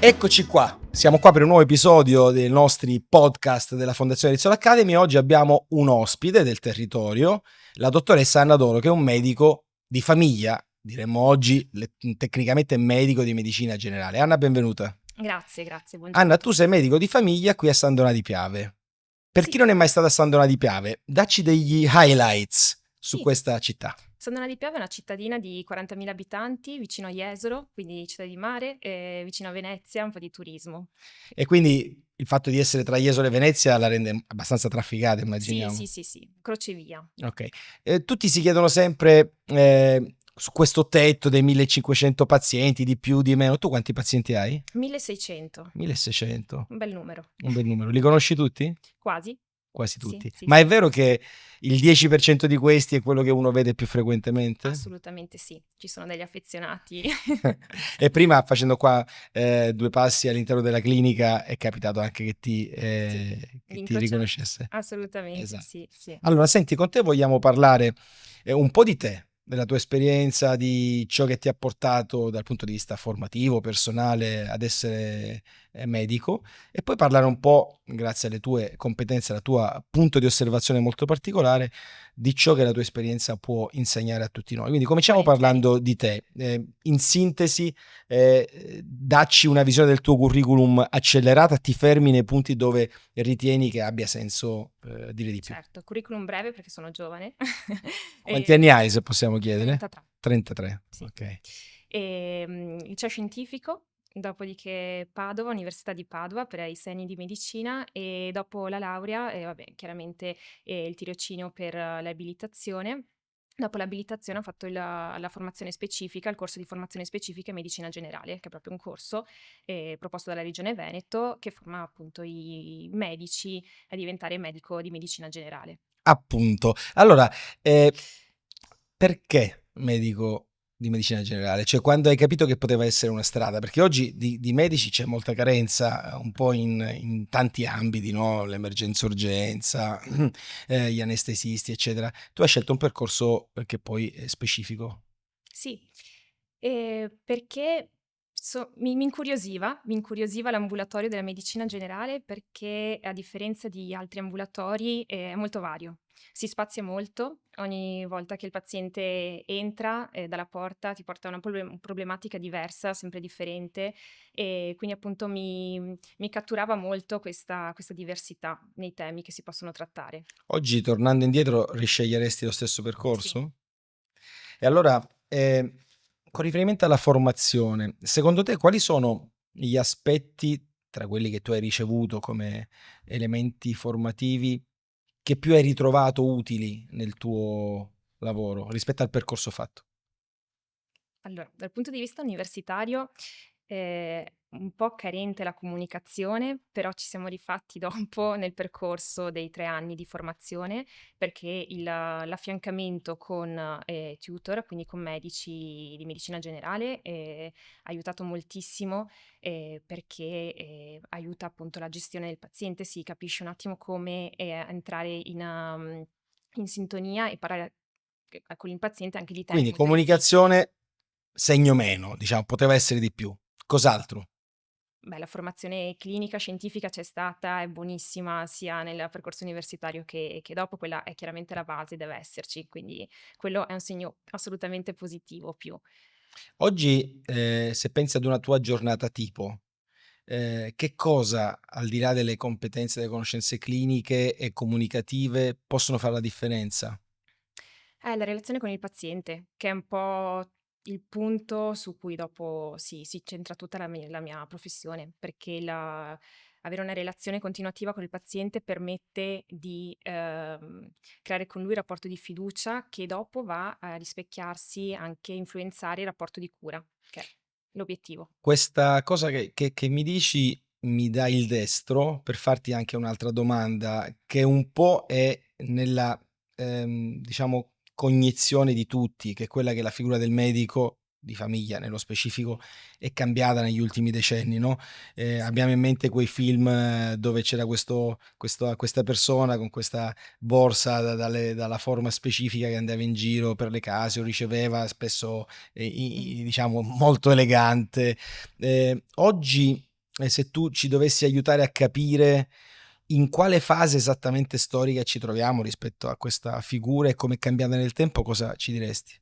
Eccoci qua, siamo qua per un nuovo episodio dei nostri podcast della Fondazione Rizzola Academy. Oggi abbiamo un ospite del territorio, la dottoressa Anna Doro, che è un medico di famiglia, diremmo oggi tecnicamente medico di medicina generale. Anna, benvenuta. Grazie, buongiorno. Anna, tu sei medico di famiglia qui a San Donà di Piave. Per chi non è mai stato a San Donà di Piave, dacci degli highlights su questa città. San Donà di Piave è una cittadina di 40.000 abitanti, vicino a Jesolo, quindi città di mare, e vicino a Venezia, un po' di turismo. E quindi il fatto di essere tra Jesolo e Venezia la rende abbastanza trafficata, immaginiamo. Sì, crocevia. Ok. Tutti si chiedono sempre su questo tetto dei 1500 pazienti, di più, di meno. Tu quanti pazienti hai? 1600. 1600. Un bel numero. Un bel numero. Li conosci tutti? Quasi. Quasi tutti. Sì. Ma è vero che il 10% di questi è quello che uno vede più frequentemente? Assolutamente sì, ci sono degli affezionati. E prima, facendo qua due passi all'interno della clinica, è capitato anche che ti riconoscesse. Assolutamente, Esatto. sì. Allora, senti, con te vogliamo parlare un po' di te, della tua esperienza, di ciò che ti ha portato dal punto di vista formativo, personale, ad essere medico, e poi parlare un po', grazie alle tue competenze, al tuo punto di osservazione molto particolare, di ciò che la tua esperienza può insegnare a tutti noi. Quindi cominciamo parlando di te. In sintesi, dacci una visione del tuo curriculum accelerata, ti fermi nei punti dove ritieni che abbia senso dire di più. Certo, curriculum breve perché sono giovane. Quanti anni hai, se possiamo chiedere? 33. Sì. Ok. Liceo scientifico, dopodiché Padova, Università di Padova per i seni di medicina, e dopo la laurea, chiaramente il tirocinio per l'abilitazione. Dopo l'abilitazione ho fatto la formazione specifica, il corso di formazione specifica in medicina generale, che è proprio un corso proposto dalla Regione Veneto che forma appunto i medici a diventare medico di medicina generale. Appunto. Allora, perché medico di medicina generale? Cioè, quando hai capito che poteva essere una strada? Perché oggi di medici c'è molta carenza, un po' in tanti ambiti, no? L'emergenza urgenza, gli anestesisti, eccetera. Tu hai scelto un percorso che poi è specifico. Sì, perché mi incuriosiva l'ambulatorio della medicina generale, perché a differenza di altri ambulatori è molto vario. Si spazia molto, ogni volta che il paziente entra dalla porta ti porta una problematica diversa, sempre differente, e quindi appunto mi catturava molto questa diversità nei temi che si possono trattare. Oggi, tornando indietro, risceglieresti lo stesso percorso? Sì. E allora, con riferimento alla formazione, secondo te quali sono gli aspetti tra quelli che tu hai ricevuto come elementi formativi che più hai ritrovato utili nel tuo lavoro rispetto al percorso fatto? Allora, dal punto di vista universitario è un po' carente la comunicazione, però ci siamo rifatti dopo nel percorso dei 3 anni di formazione, perché l'affiancamento con tutor, quindi con medici di medicina generale, ha aiutato moltissimo, perché aiuta appunto la gestione del paziente, si capisce un attimo come entrare in sintonia e parlare con il paziente anche di temi Quindi molto difficili. comunicazione segno meno, diciamo, poteva essere di più. Cos'altro? Beh, la formazione clinica, scientifica c'è stata, è buonissima sia nel percorso universitario che dopo, quella è chiaramente la base, deve esserci, quindi quello è un segno assolutamente positivo più. Oggi, se pensi ad una tua giornata tipo, che cosa, al di là delle competenze, delle conoscenze cliniche e comunicative, possono fare la differenza? La relazione con il paziente, che è un po' il punto su cui dopo si centra tutta la mia professione, perché avere una relazione continuativa con il paziente permette di creare con lui un rapporto di fiducia che dopo va a rispecchiarsi, anche influenzare il rapporto di cura, che è l'obiettivo. Questa cosa che mi dici mi dà il destro per farti anche un'altra domanda, che un po' è nella, diciamo, cognizione di tutti, che è quella che la figura del medico di famiglia, nello specifico, è cambiata negli ultimi decenni, no? Abbiamo in mente quei film dove c'era questa persona con questa borsa dalla forma specifica che andava in giro per le case o riceveva spesso, diciamo, molto elegante. Oggi E se tu ci dovessi aiutare a capire in quale fase esattamente storica ci troviamo rispetto a questa figura e come è cambiata nel tempo, cosa ci diresti?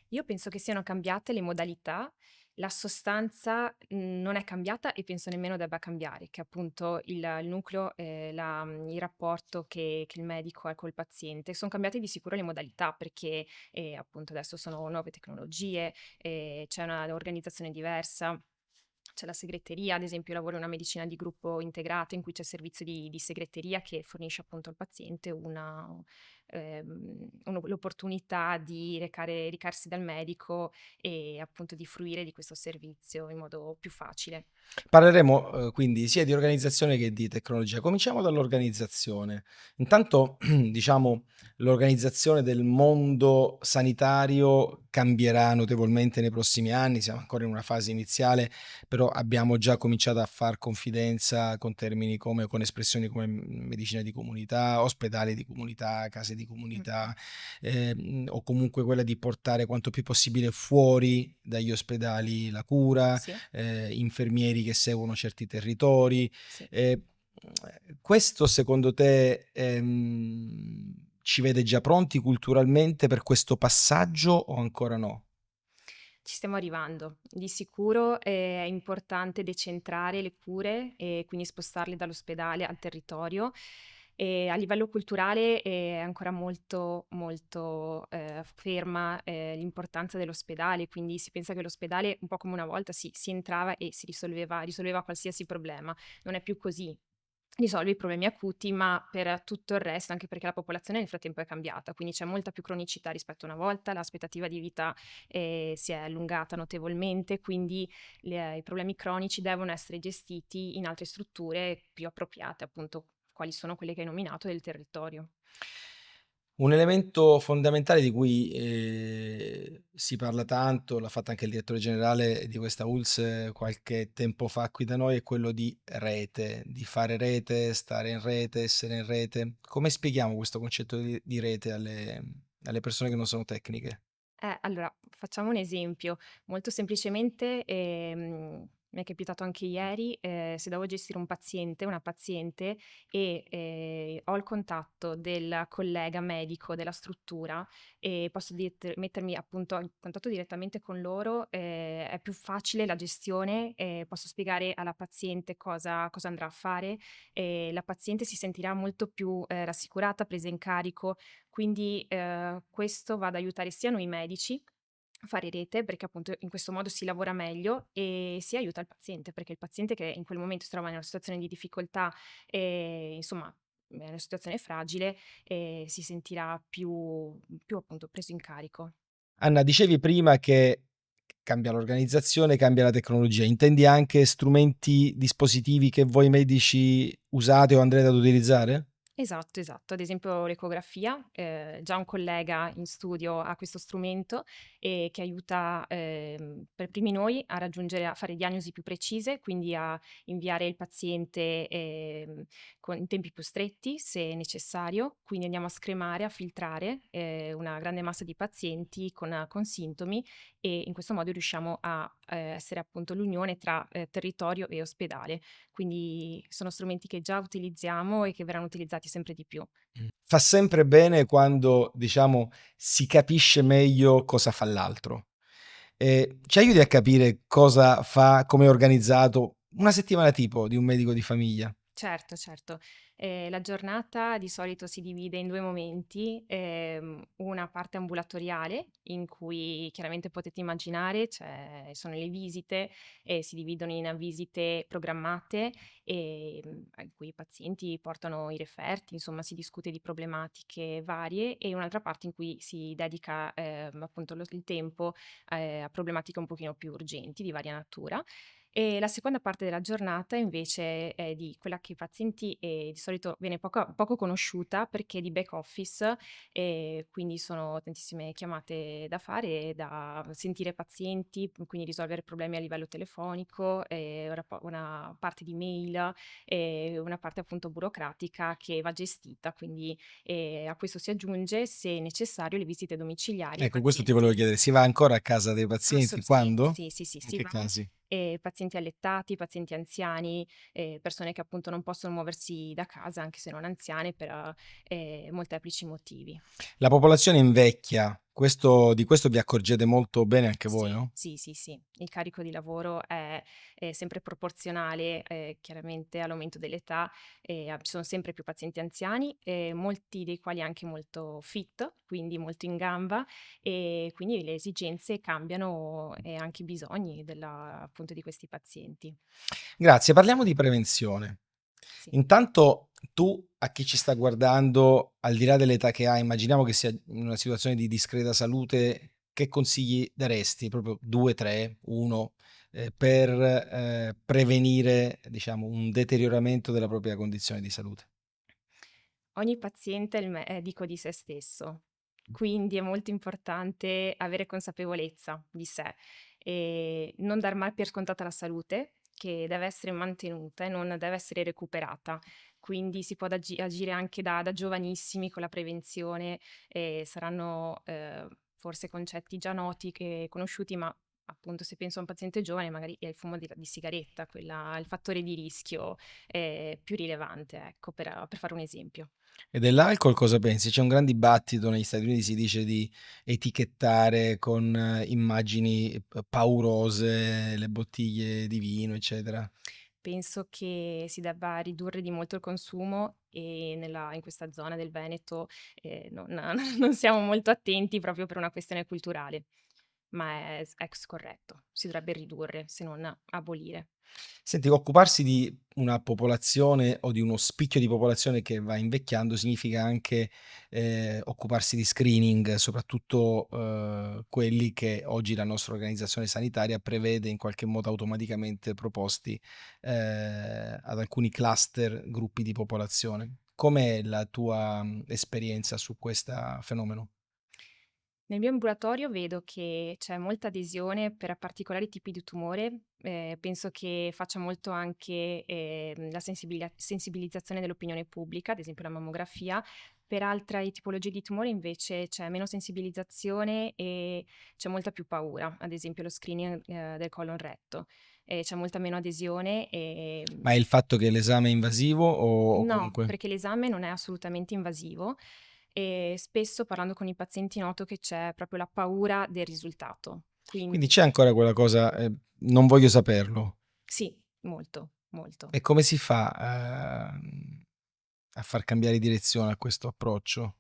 Io penso che siano cambiate le modalità, la sostanza, non è cambiata e penso nemmeno debba cambiare, che appunto il nucleo, il rapporto che il medico ha col paziente. Son cambiate di sicuro le modalità perché, appunto adesso sono nuove tecnologie, c'è una organizzazione diversa. C'è la segreteria, ad esempio io lavoro in una medicina di gruppo integrata in cui c'è servizio di segreteria che fornisce appunto al paziente l'opportunità di recarsi dal medico e appunto di fruire di questo servizio in modo più facile. Parleremo quindi sia di organizzazione che di tecnologia. Cominciamo dall'organizzazione. Intanto, diciamo, l'organizzazione del mondo sanitario cambierà notevolmente nei prossimi anni. Siamo ancora in una fase iniziale, però abbiamo già cominciato a far confidenza con termini come, con espressioni come medicina di comunità, ospedali di comunità, case di Mh-mh. comunità, o comunque quella di portare quanto più possibile fuori dagli ospedali la cura, Sì, infermieri che seguono certi territori. sì. Eh, Questo secondo te ci vede già pronti culturalmente per questo passaggio o ancora no? Ci stiamo arrivando. Di sicuro è importante decentrare le cure e quindi spostarle dall'ospedale al territorio. A livello culturale è ancora molto, molto, ferma, l'importanza dell'ospedale, quindi si pensa che l'ospedale, un po' come una volta, si entrava e si risolveva qualsiasi problema. Non è più così. Risolve i problemi acuti, ma per tutto il resto, anche perché la popolazione nel frattempo è cambiata, quindi c'è molta più cronicità rispetto a una volta, l'aspettativa di vita, si è allungata notevolmente, quindi i problemi cronici devono essere gestiti in altre strutture più appropriate, appunto, quali sono quelle che hai nominato del territorio. Un elemento fondamentale di cui, si parla tanto, l'ha fatto anche il direttore generale di questa ULSS qualche tempo fa qui da noi, è quello di rete, di fare rete, stare in rete, essere in rete. Come spieghiamo questo concetto di rete alle persone che non sono tecniche? Allora, facciamo un esempio. Molto semplicemente, mi è capitato anche ieri, se devo gestire un paziente, una paziente e, ho il contatto del collega medico della struttura e posso mettermi appunto in contatto direttamente con loro, è più facile la gestione, posso spiegare alla paziente cosa andrà a fare e la paziente si sentirà molto più, rassicurata, presa in carico. Quindi, questo va ad aiutare sia noi medici a fare rete, perché appunto in questo modo si lavora meglio, e sia aiuta il paziente, perché il paziente che in quel momento si trova in una situazione di difficoltà, insomma, è una situazione fragile, si sentirà più appunto preso in carico. Anna, dicevi prima che cambia l'organizzazione, cambia la tecnologia. Intendi anche strumenti, dispositivi che voi medici usate o andrete ad utilizzare? Esatto, esatto. Ad esempio l'ecografia, già un collega in studio ha questo strumento, che aiuta, per primi noi a fare diagnosi più precise, quindi a inviare il paziente, con in tempi più stretti se necessario, quindi andiamo a scremare, a filtrare, una grande massa di pazienti con sintomi e in questo modo riusciamo a, essere appunto l'unione tra, territorio e ospedale. Quindi sono strumenti che già utilizziamo e che verranno utilizzati sempre di più. Fa sempre bene quando, diciamo, si capisce meglio cosa fa l'altro. Ci aiuti a capire cosa fa, come è organizzato una settimana tipo di un medico di famiglia? Certo, certo. La giornata di solito si divide in 2 momenti, una parte ambulatoriale in cui chiaramente potete immaginare sono le visite e si dividono in visite programmate, in cui i pazienti portano i referti, insomma si discute di problematiche varie, e un'altra parte in cui si dedica, appunto il tempo, a problematiche un pochino più urgenti di varia natura. E la seconda parte della giornata invece è di quella che i pazienti di solito viene poco conosciuta perché è di back office, quindi sono tantissime chiamate da fare, da sentire pazienti, quindi risolvere problemi a livello telefonico, una parte di mail e una parte appunto burocratica che va gestita. Quindi, a questo si aggiunge, se necessario, le visite domiciliari ai Ecco, questo ti volevo pazienti. chiedere, si va ancora a casa dei pazienti? Sì, Quando? sì, sì, sì, In si che va. casi? pazienti allettati, pazienti anziani, persone che appunto non possono muoversi da casa, anche se non anziane, per molteplici motivi. La popolazione invecchia, di questo vi accorgete molto bene anche voi, Sì, no? sì, sì, sì. Il carico di lavoro è sempre proporzionale, chiaramente all'aumento dell'età, ci sono sempre più pazienti anziani, molti dei quali anche molto fit, quindi molto in gamba, e quindi le esigenze cambiano e anche i bisogni appunto di questi pazienti. Grazie, parliamo di prevenzione. Sì. Intanto tu, a chi ci sta guardando, al di là dell'età che ha, immaginiamo che sia in una situazione di discreta salute, che consigli daresti? Proprio 2, 3, 1, per prevenire, diciamo, un deterioramento della propria condizione di salute. Ogni paziente è il medico di se stesso, quindi è molto importante avere consapevolezza di sé e non dar mai per scontata la salute, che deve essere mantenuta e non deve essere recuperata. Quindi si può agire anche da giovanissimi con la prevenzione, saranno forse concetti già noti e conosciuti, ma appunto se penso a un paziente giovane magari è il fumo di sigaretta, il fattore di rischio più rilevante, ecco, per fare un esempio. E dell'alcol cosa pensi? C'è un gran dibattito negli Stati Uniti, si dice di etichettare con immagini paurose le bottiglie di vino, eccetera. Penso che si debba ridurre di molto il consumo e in questa zona del Veneto, non non siamo molto attenti proprio per una questione culturale, ma è scorretto. Si dovrebbe ridurre, se non abolire. Senti, occuparsi di una popolazione o di uno spicchio di popolazione che va invecchiando significa anche, occuparsi di screening, soprattutto, quelli che oggi la nostra organizzazione sanitaria prevede in qualche modo automaticamente proposti, ad alcuni cluster, gruppi di popolazione. Com'è la tua, esperienza su questa fenomeno? Nel mio ambulatorio vedo che c'è molta adesione per particolari tipi di tumore, penso che faccia molto anche, la sensibilizzazione dell'opinione pubblica, ad esempio la mammografia. Per altre tipologie di tumore invece c'è meno sensibilizzazione e c'è molta più paura, ad esempio lo screening, del colon retto. C'è molta meno adesione, Ma è il fatto che l'esame è invasivo o no, comunque perché l'esame non è assolutamente invasivo e spesso parlando con i pazienti noto che c'è proprio la paura del risultato. quindi c'è ancora quella cosa, "Non voglio saperlo". Sì, molto, molto. E come si fa, a far cambiare direzione a questo approccio?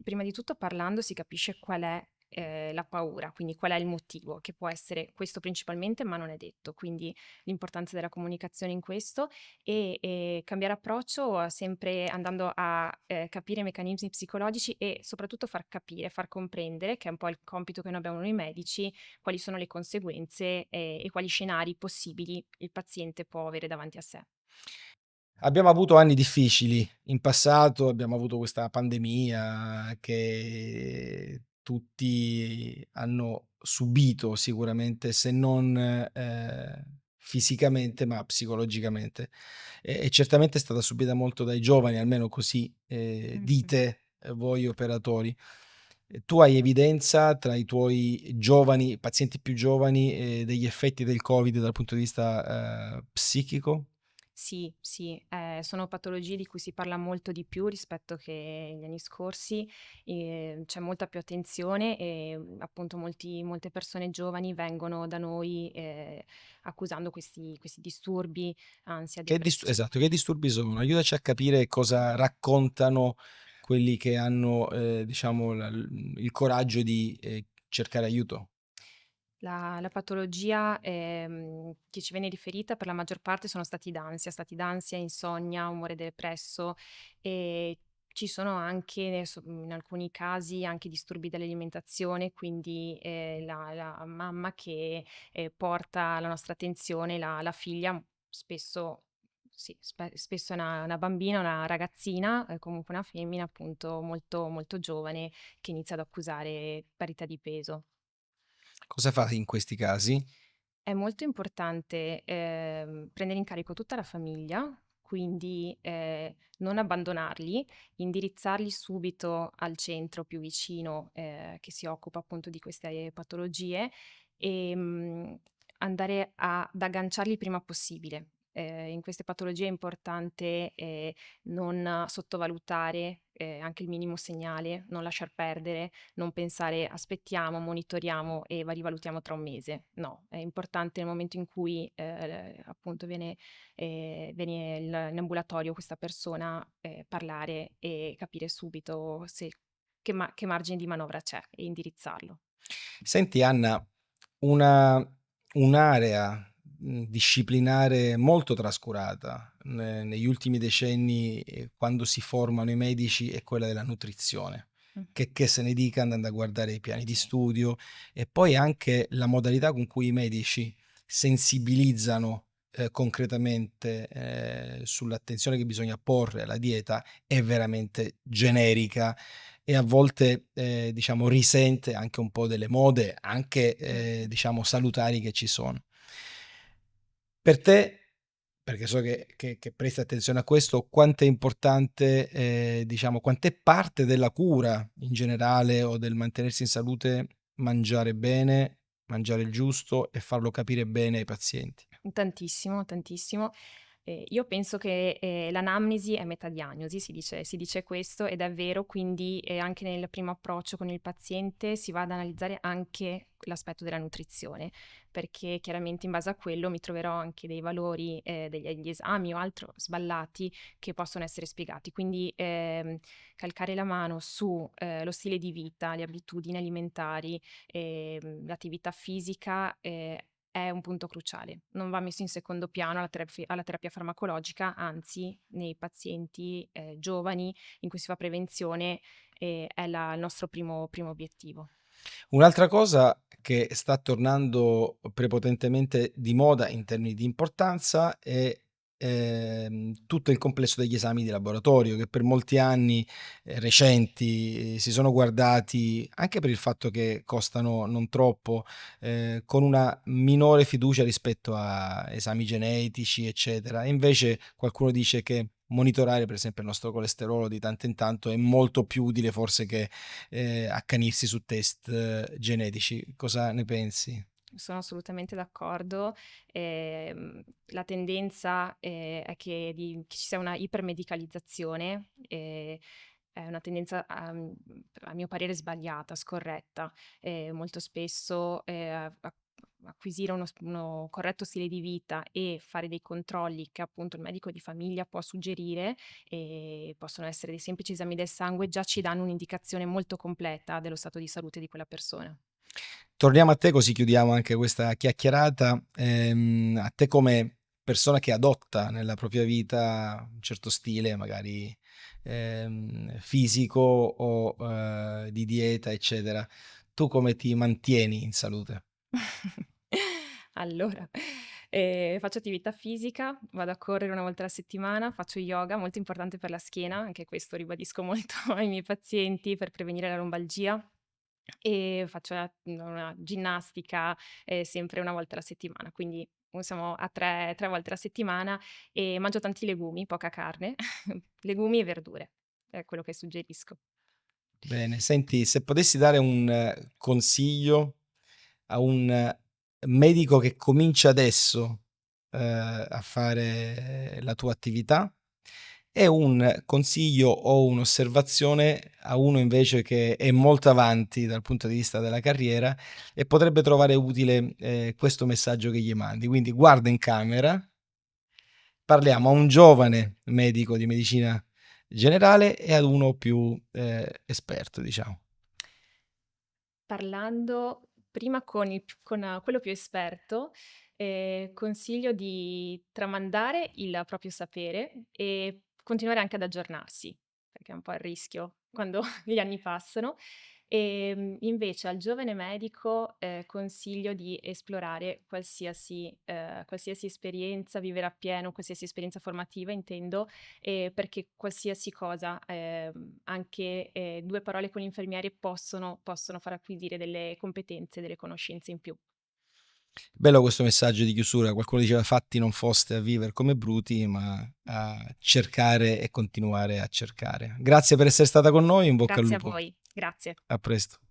Prima di tutto parlando si capisce qual è, la paura, quindi qual è il motivo, che può essere questo principalmente, ma non è detto. Quindi l'importanza della comunicazione in questo cambiare approccio sempre andando a, capire i meccanismi psicologici e soprattutto far capire, far comprendere, che è un po' il compito che noi abbiamo noi medici, quali sono le conseguenze, e quali scenari possibili il paziente può avere davanti a sé. Abbiamo avuto anni difficili in passato, abbiamo avuto questa pandemia che tutti hanno subito sicuramente, se non, fisicamente, ma psicologicamente. E certamente è stata subita molto dai giovani, almeno così, Mh-mh. dite, voi operatori. Tu hai evidenza tra i tuoi giovani pazienti più giovani, degli effetti del Covid dal punto di vista, psichico? Sì, sì, sono patologie di cui si parla molto di più rispetto che gli anni scorsi, c'è molta più attenzione e, appunto molte persone giovani vengono da noi, accusando questi disturbi, ansia, Esatto, che disturbi sono? Aiutaci a capire cosa raccontano quelli che hanno, diciamo il coraggio di, cercare aiuto. La patologia, che ci viene riferita per la maggior parte sono stati d'ansia, insonnia, umore depresso e ci sono anche in alcuni casi anche disturbi dell'alimentazione, quindi, la mamma che, porta alla nostra attenzione la figlia, spesso sì, spesso è una bambina, una ragazzina, comunque una femmina appunto molto, molto giovane che inizia ad accusare parità di peso. Cosa fate in questi casi? È molto importante, prendere in carico tutta la famiglia, quindi, non abbandonarli, indirizzarli subito al centro più vicino, che si occupa appunto di queste patologie, ehm, ad agganciarli il prima possibile. In queste patologie è importante, non sottovalutare, anche il minimo segnale, non lasciar perdere, non pensare: "Aspettiamo, monitoriamo e va rivalutiamo tra un mese." No, è importante nel momento in cui, appunto viene in ambulatorio questa persona, parlare e capire subito se che margine di manovra c'è e indirizzarlo. Senti Anna, una un'area, disciplinare molto trascurata negli ultimi decenni, quando si formano i medici è quella della nutrizione. Mh. Checché se ne dica andando a guardare i piani di studio e poi anche la modalità con cui i medici sensibilizzano, concretamente, sull'attenzione che bisogna porre alla dieta è veramente generica e a volte, diciamo risente anche un po' delle mode, anche, diciamo salutari che ci sono. Per te, perché so che presti attenzione a questo, quanto è importante, diciamo quant'è parte della cura in generale o del mantenersi in salute mangiare bene, mangiare il giusto e farlo capire bene ai pazienti? Tantissimo, tantissimo. Io penso che, l'anamnesi è metà diagnosi, si dice questo ed è vero, quindi, anche nel primo approccio con il paziente si va ad analizzare anche l'aspetto della nutrizione, perché chiaramente in base a quello mi troverò anche dei valori, degli esami o altro sballati che possono essere spiegati. Quindi, calcare la mano su, lo stile di vita, le abitudini alimentari, l'attività fisica, è un punto cruciale. Non va messo in secondo piano alla terapia farmacologica, anzi nei pazienti, giovani in cui si fa prevenzione, è il nostro primo obiettivo. Un'altra cosa che sta tornando prepotentemente di moda in termini di importanza è, tutto il complesso degli esami di laboratorio che per molti anni, recenti, si sono guardati, anche per il fatto che costano non troppo, con una minore fiducia rispetto a esami genetici, eccetera. E invece qualcuno dice che monitorare per esempio il nostro colesterolo di tanto in tanto è molto più utile forse che accanirsi su test genetici. Cosa ne pensi? Sono assolutamente d'accordo. La tendenza, è che ci sia una ipermedicalizzazione, è una tendenza a mio parere sbagliata, scorretta. Molto spesso, acquisire uno corretto stile di vita e fare dei controlli che appunto il medico di famiglia può suggerire, possono essere dei semplici esami del sangue, già ci danno un'indicazione molto completa dello stato di salute di quella persona. Torniamo a te così chiudiamo anche questa chiacchierata. A te come persona che adotta nella propria vita un certo stile, magari fisico o di dieta, eccetera, tu come ti mantieni in salute? Allora, faccio attività fisica, vado a correre 1 volta alla settimana, faccio yoga, molto importante per la schiena, anche questo ribadisco molto ai miei pazienti per prevenire la lombalgia, e faccio una ginnastica, sempre 1 volta alla settimana, quindi siamo a 3 volte alla settimana e mangio tanti legumi, poca carne, legumi e verdure, è quello che suggerisco. Bene, senti, se potessi dare un consiglio a un medico che comincia adesso, a fare la tua attività e un consiglio o un'osservazione a uno invece che è molto avanti dal punto di vista della carriera e potrebbe trovare utile, questo messaggio che gli mandi. Quindi guarda in camera, parliamo a un giovane medico di medicina generale e ad uno più, esperto, diciamo. Parlando prima con quello più esperto, consiglio di tramandare il proprio sapere e continuare anche ad aggiornarsi, perché è un po' il rischio quando gli anni passano. Invece al giovane medico, consiglio di esplorare qualsiasi esperienza, vivere appieno qualsiasi esperienza formativa intendo, perché qualsiasi cosa, anche, 2 parole con l'infermiere possono far acquisire delle competenze, delle conoscenze in più. Bello questo messaggio di chiusura. Qualcuno diceva: "Fatti non foste a viver come bruti, ma a cercare e continuare a cercare". Grazie per essere stata con noi, in bocca al Grazie a lupo. voi, grazie. A presto.